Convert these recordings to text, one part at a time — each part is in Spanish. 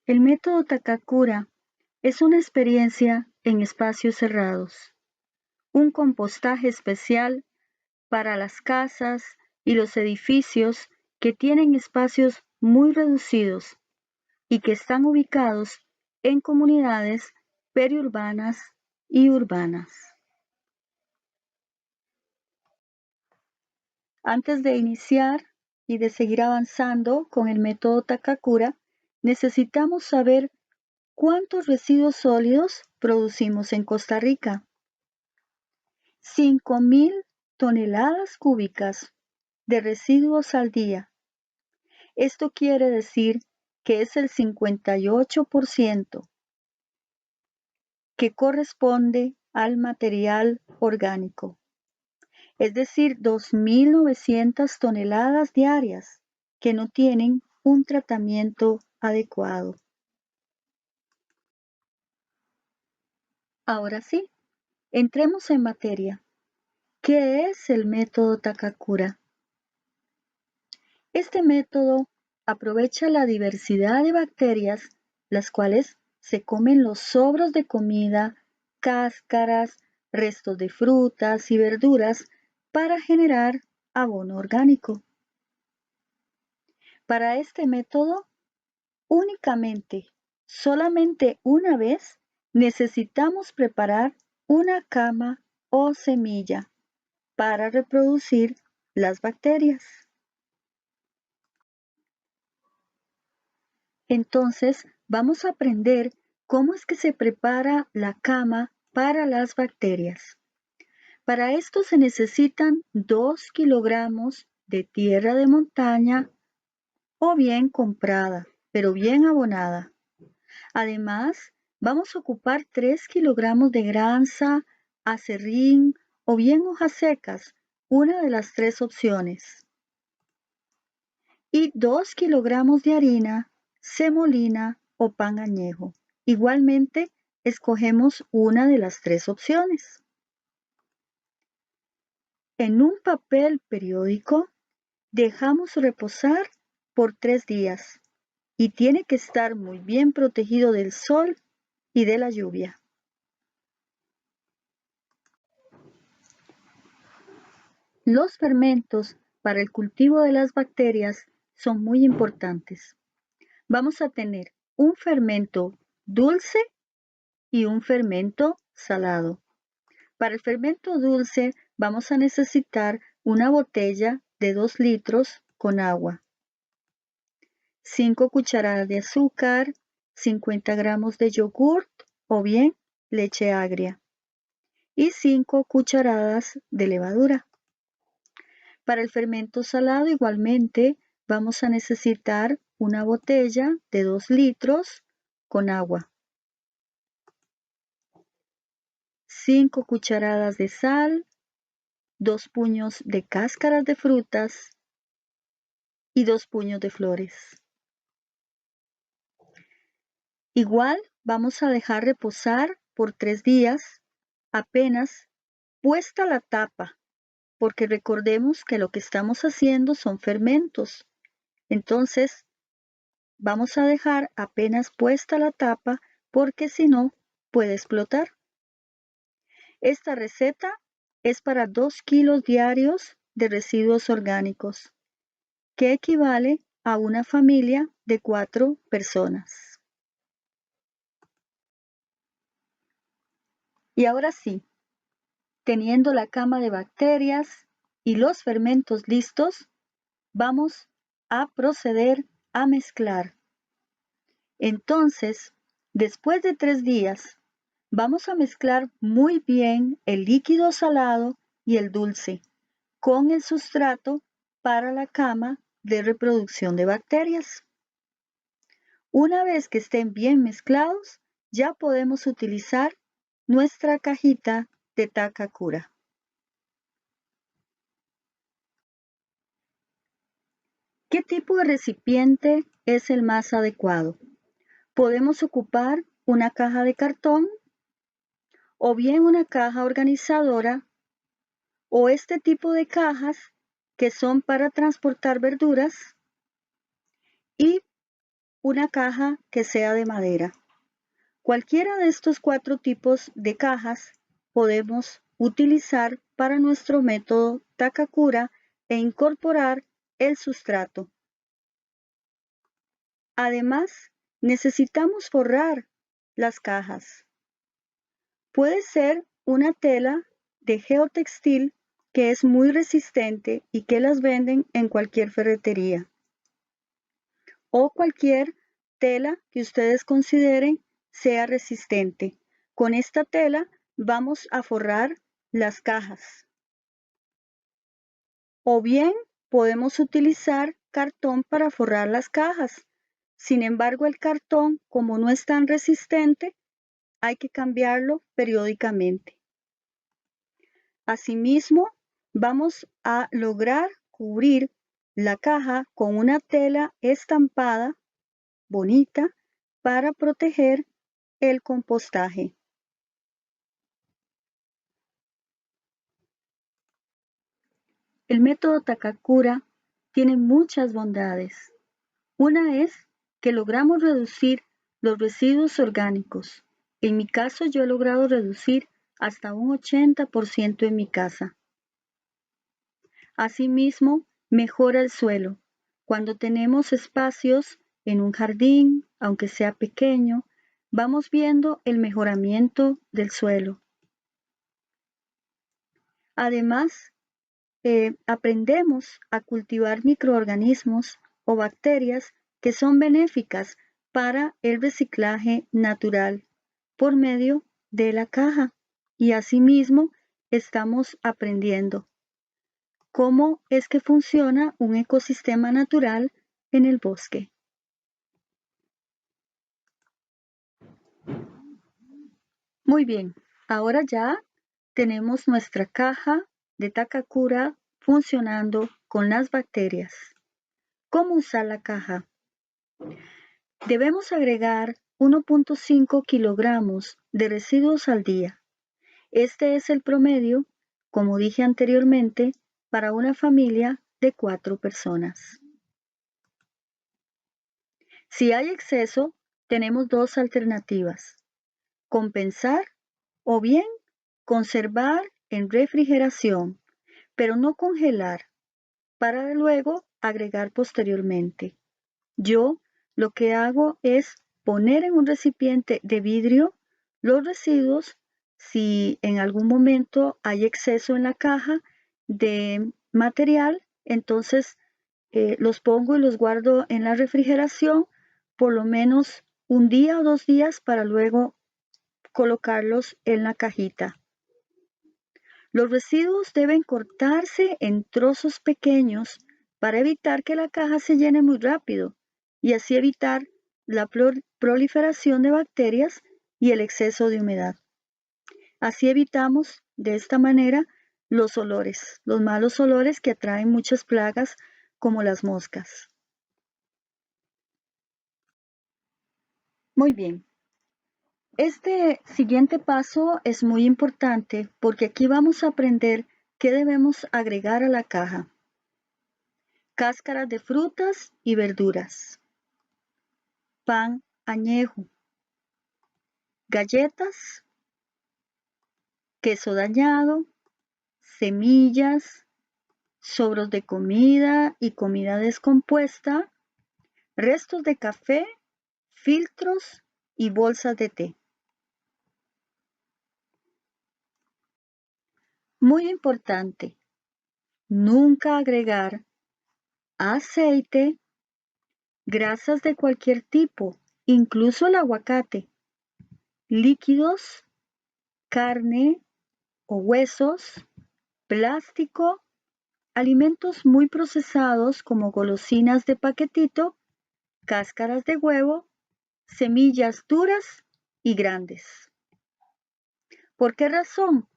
El método Takakura es una experiencia en espacios cerrados, un compostaje especial para las casas y los edificios que tienen espacios muy reducidos y que están ubicados en comunidades periurbanas y urbanas. Antes de iniciar y de seguir avanzando con el método Takakura, necesitamos saber cuántos residuos sólidos producimos en Costa Rica. 5.000 toneladas cúbicas de residuos al día. Esto quiere decir que es el 58% que corresponde al material orgánico, es decir, 2.900 toneladas diarias que no tienen un tratamiento adecuado. Ahora sí, entremos en materia. ¿Qué es el método Takakura? Este método aprovecha la diversidad de bacterias, las cuales se comen los sobros de comida, cáscaras, restos de frutas y verduras para generar abono orgánico. Para este método, solamente una vez, necesitamos preparar una cama o semilla para reproducir las bacterias. Entonces, vamos a aprender cómo es que se prepara la cama para las bacterias. Para esto se necesitan 2 kilogramos de tierra de montaña o bien comprada, pero bien abonada. Además, vamos a ocupar 3 kilogramos de granza, acerrín o bien hojas secas, una de las 3 opciones. Y 2 kilogramos de harina, semolina o pan añejo. Igualmente, escogemos una de las 3 opciones. En un papel periódico, dejamos reposar por 3 días y tiene que estar muy bien protegido del sol y de la lluvia. Los fermentos para el cultivo de las bacterias son muy importantes. Vamos a tener un fermento dulce y un fermento salado. Para el fermento dulce vamos a necesitar una botella de 2 litros con agua, 5 cucharadas de azúcar, 50 gramos de yogurt o bien leche agria y 5 cucharadas de levadura. Para el fermento salado igualmente vamos a necesitar una botella de 2 litros con agua, 5 cucharadas de sal, 2 puños de cáscaras de frutas y 2 puños de flores. Igual vamos a dejar reposar por 3 días apenas puesta la tapa, porque recordemos que lo que estamos haciendo son fermentos. Entonces, vamos a dejar apenas puesta la tapa porque si no, puede explotar. Esta receta es para 2 kilos diarios de residuos orgánicos, que equivale a una familia de 4 personas. Y ahora sí, teniendo la cama de bacterias y los fermentos listos, vamos a proceder a mezclar. Entonces, después de 3 días, vamos a mezclar muy bien el líquido salado y el dulce con el sustrato para la cama de reproducción de bacterias. Una vez que estén bien mezclados, ya podemos utilizar nuestra cajita de Takakura. ¿Qué tipo de recipiente es el más adecuado? Podemos ocupar una caja de cartón o bien una caja organizadora o este tipo de cajas que son para transportar verduras y una caja que sea de madera. Cualquiera de estos 4 tipos de cajas podemos utilizar para nuestro método Takakura e incorporar el sustrato. Además, necesitamos forrar las cajas. Puede ser una tela de geotextil que es muy resistente y que las venden en cualquier ferretería. O cualquier tela que ustedes consideren sea resistente. Con esta tela vamos a forrar las cajas. O bien podemos utilizar cartón para forrar las cajas. Sin embargo, el cartón, como no es tan resistente, hay que cambiarlo periódicamente. Asimismo, vamos a lograr cubrir la caja con una tela estampada bonita para proteger el compostaje. El método Takakura tiene muchas bondades. Una es que logramos reducir los residuos orgánicos. En mi caso, yo he logrado reducir hasta un 80% en mi casa. Asimismo, mejora el suelo. Cuando tenemos espacios en un jardín, aunque sea pequeño, vamos viendo el mejoramiento del suelo. Además, aprendemos a cultivar microorganismos o bacterias que son benéficas para el reciclaje natural por medio de la caja. Y asimismo, estamos aprendiendo cómo es que funciona un ecosistema natural en el bosque. Muy bien, ahora ya tenemos nuestra caja de Takakura funcionando con las bacterias. ¿Cómo usar la caja? Debemos agregar 1.5 kilogramos de residuos al día. Este es el promedio, como dije anteriormente, para una familia de 4 personas. Si hay exceso, tenemos 2 alternativas: compensar o bien conservar en refrigeración, pero no congelar, para luego agregar posteriormente. Yo lo que hago es poner en un recipiente de vidrio los residuos. Si en algún momento hay exceso en la caja de material, entonces los pongo y los guardo en la refrigeración por lo menos un día o 2 días para luego colocarlos en la cajita. Los residuos deben cortarse en trozos pequeños para evitar que la caja se llene muy rápido y así evitar la proliferación de bacterias y el exceso de humedad. Así evitamos de esta manera los olores, los malos olores que atraen muchas plagas como las moscas. Muy bien. Este siguiente paso es muy importante porque aquí vamos a aprender qué debemos agregar a la caja. Cáscaras de frutas y verduras, pan añejo, galletas, queso dañado, semillas, sobros de comida y comida descompuesta, restos de café, filtros y bolsas de té. Muy importante, nunca agregar aceite, grasas de cualquier tipo, incluso el aguacate, líquidos, carne o huesos, plástico, alimentos muy procesados como golosinas de paquetito, cáscaras de huevo, semillas duras y grandes. ¿Por qué razón?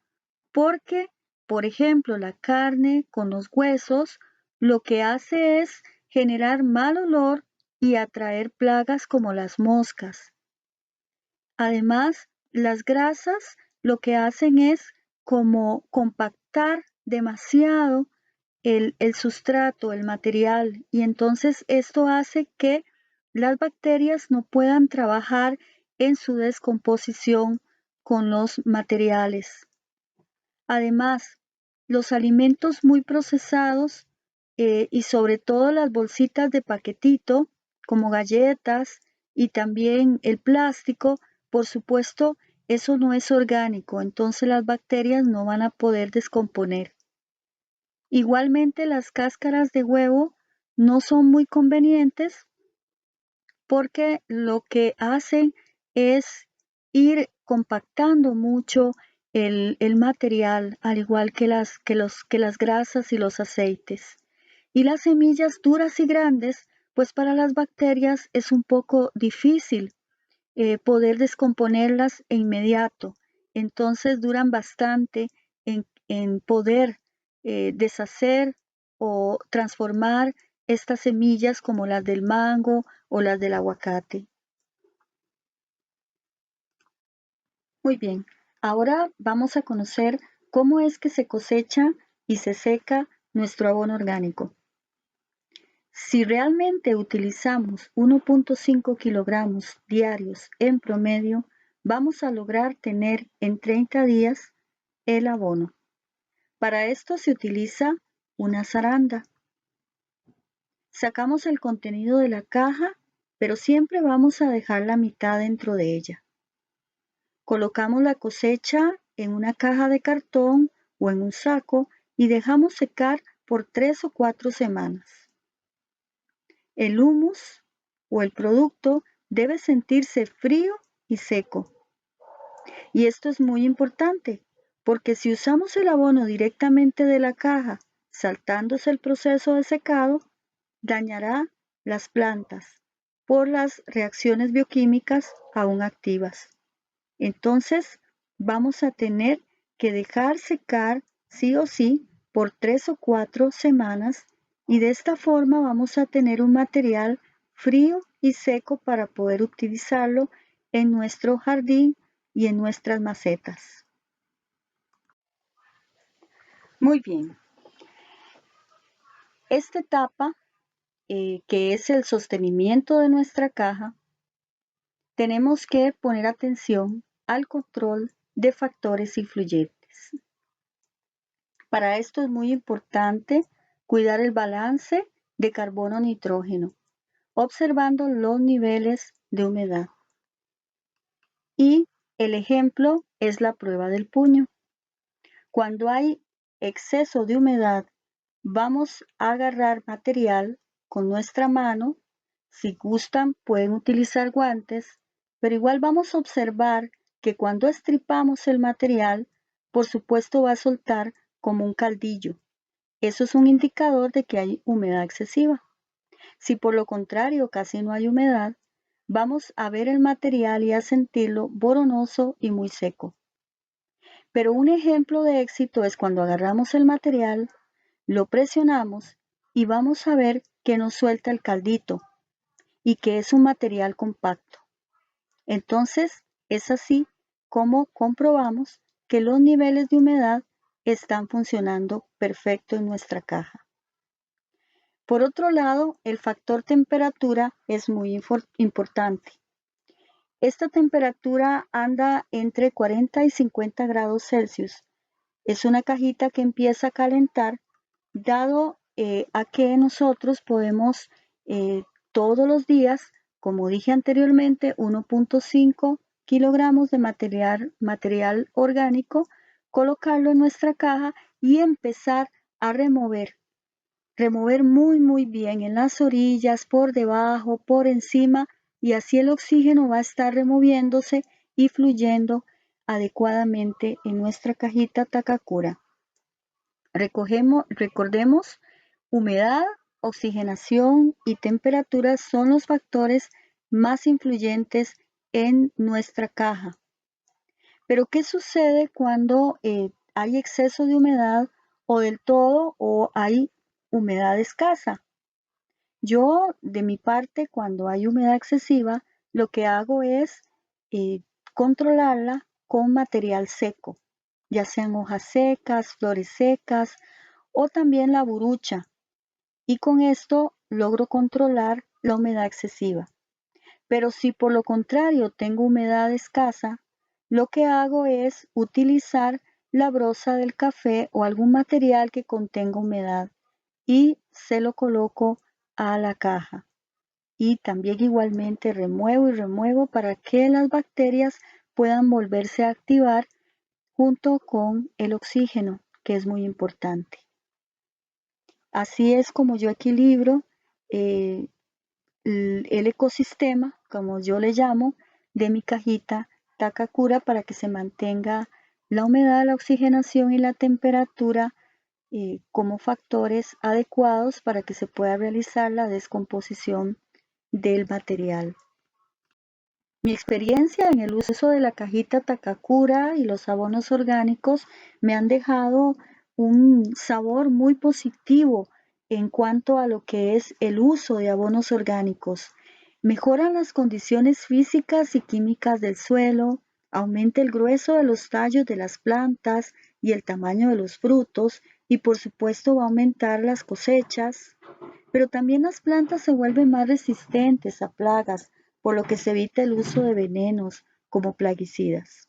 Porque, por ejemplo, la carne con los huesos lo que hace es generar mal olor y atraer plagas como las moscas. Además, las grasas lo que hacen es como compactar demasiado el sustrato, el material, y entonces esto hace que las bacterias no puedan trabajar en su descomposición con los materiales. Además, los alimentos muy procesados y sobre todo las bolsitas de paquetito, como galletas y también el plástico, por supuesto, eso no es orgánico, entonces las bacterias no van a poder descomponer. Igualmente, las cáscaras de huevo no son muy convenientes porque lo que hacen es ir compactando mucho el material, al igual que las grasas y los aceites. Y las semillas duras y grandes, pues para las bacterias es un poco difícil poder descomponerlas de inmediato. Entonces duran bastante en poder deshacer o transformar estas semillas como las del mango o las del aguacate. Muy bien, ahora vamos a conocer cómo es que se cosecha y se seca nuestro abono orgánico. Si realmente utilizamos 1.5 kilogramos diarios en promedio, vamos a lograr tener en 30 días el abono. Para esto se utiliza una zaranda. Sacamos el contenido de la caja, pero siempre vamos a dejar la mitad dentro de ella. Colocamos la cosecha en una caja de cartón o en un saco y dejamos secar por 3 o 4 semanas. El humus o el producto debe sentirse frío y seco. Y esto es muy importante, porque si usamos el abono directamente de la caja, saltándose el proceso de secado, dañará las plantas por las reacciones bioquímicas aún activas. Entonces, vamos a tener que dejar secar sí o sí por 3 o 4 semanas y de esta forma vamos a tener un material frío y seco para poder utilizarlo en nuestro jardín y en nuestras macetas. Muy bien. Esta etapa, que es el sostenimiento de nuestra caja, tenemos que poner atención al control de factores influyentes. Para esto es muy importante cuidar el balance de carbono-nitrógeno, observando los niveles de humedad. Y el ejemplo es la prueba del puño. Cuando hay exceso de humedad, vamos a agarrar material con nuestra mano. Si gustan, pueden utilizar guantes, pero igual vamos a observar que cuando estripamos el material, por supuesto va a soltar como un caldillo. Eso es un indicador de que hay humedad excesiva. Si por lo contrario casi no hay humedad, vamos a ver el material y a sentirlo boronoso y muy seco. Pero un ejemplo de éxito es cuando agarramos el material, lo presionamos y vamos a ver que nos suelta el caldito y que es un material compacto. Entonces, es así como comprobamos que los niveles de humedad están funcionando perfecto en nuestra caja. Por otro lado, el factor temperatura es muy importante. Esta temperatura anda entre 40 y 50 grados Celsius. Es una cajita que empieza a calentar, dado a que nosotros podemos todos los días, como dije anteriormente, 1.5 kilogramos de material orgánico, colocarlo en nuestra caja y empezar a remover muy bien en las orillas, por debajo, por encima, y así el oxígeno va a estar removiéndose y fluyendo adecuadamente en nuestra cajita Takakura. Recordemos, humedad, oxigenación y temperatura son los factores más influyentes en nuestra caja. Pero ¿qué sucede cuando hay exceso de humedad o del todo o hay humedad escasa? Yo, de mi parte, cuando hay humedad excesiva, lo que hago es controlarla con material seco, ya sean hojas secas, flores secas o también la burucha. Y con esto logro controlar la humedad excesiva. Pero si por lo contrario tengo humedad escasa, lo que hago es utilizar la broza del café o algún material que contenga humedad y se lo coloco a la caja. Y también igualmente remuevo y remuevo para que las bacterias puedan volverse a activar junto con el oxígeno, que es muy importante. Así es como yo equilibro el ecosistema, como yo le llamo, de mi cajita Takakura para que se mantenga la humedad, la oxigenación y la temperatura como factores adecuados para que se pueda realizar la descomposición del material. Mi experiencia en el uso de la cajita Takakura y los abonos orgánicos me han dejado un sabor muy positivo en cuanto a lo que es el uso de abonos orgánicos. Mejoran las condiciones físicas y químicas del suelo, aumenta el grueso de los tallos de las plantas y el tamaño de los frutos y por supuesto va a aumentar las cosechas, pero también las plantas se vuelven más resistentes a plagas, por lo que se evita el uso de venenos como plaguicidas.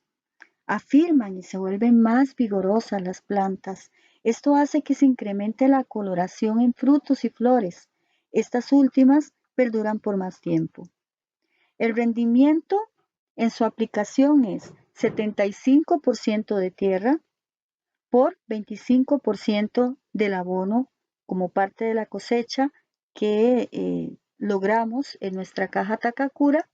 Afirman y se vuelven más vigorosas las plantas. Esto hace que se incremente la coloración en frutos y flores. Estas últimas perduran por más tiempo. El rendimiento en su aplicación es 75% de tierra por 25% del abono como parte de la cosecha que logramos en nuestra caja Takakura,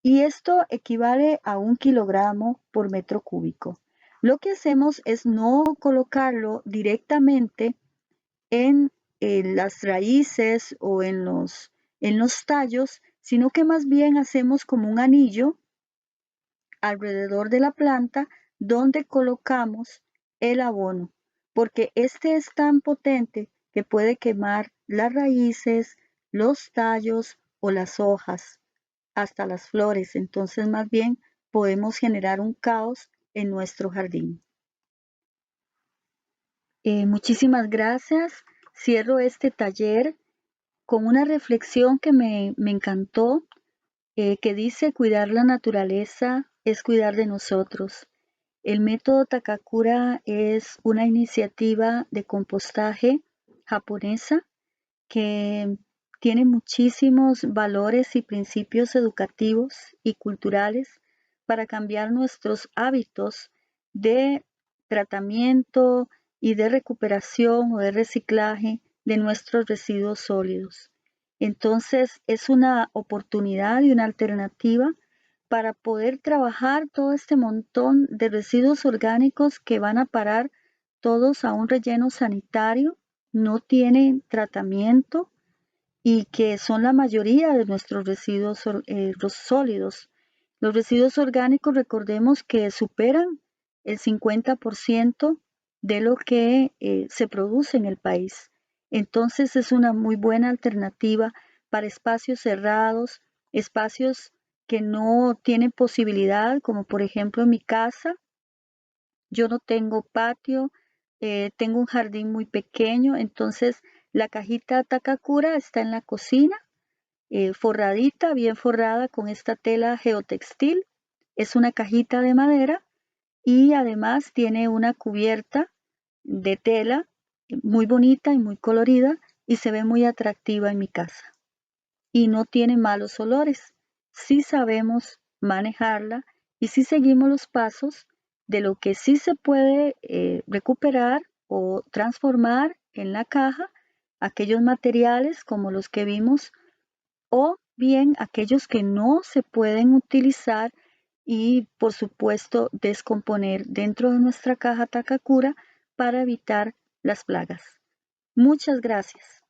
y esto equivale a 1 kilogramo por metro cúbico. Lo que hacemos es no colocarlo directamente en las raíces o en los tallos, sino que más bien hacemos como un anillo alrededor de la planta donde colocamos el abono, porque este es tan potente que puede quemar las raíces, los tallos o las hojas, hasta las flores. Entonces, más bien podemos generar un caos en nuestro jardín. Muchísimas gracias. Cierro este taller con una reflexión que me encantó, que dice: cuidar la naturaleza es cuidar de nosotros. El método Takakura es una iniciativa de compostaje japonesa que tiene muchísimos valores y principios educativos y culturales para cambiar nuestros hábitos de tratamiento y de recuperación o de reciclaje de nuestros residuos sólidos. Entonces es una oportunidad y una alternativa para poder trabajar todo este montón de residuos orgánicos que van a parar todos a un relleno sanitario, no tienen tratamiento y que son la mayoría de nuestros residuos sólidos. Los residuos orgánicos, recordemos que superan el 50% de lo que se produce en el país. Entonces es una muy buena alternativa para espacios cerrados, espacios que no tienen posibilidad, como por ejemplo en mi casa. Yo no tengo patio, tengo un jardín muy pequeño, entonces la cajita Takakura está en la cocina, forradita, bien forrada con esta tela geotextil. Es una cajita de madera y además tiene una cubierta de tela muy bonita y muy colorida y se ve muy atractiva en mi casa. Y no tiene malos olores. Sí sabemos manejarla y sí seguimos los pasos de lo que sí se puede recuperar o transformar en la caja, aquellos materiales como los que vimos, o bien aquellos que no se pueden utilizar y por supuesto descomponer dentro de nuestra caja Takakura para evitar las plagas. Muchas gracias.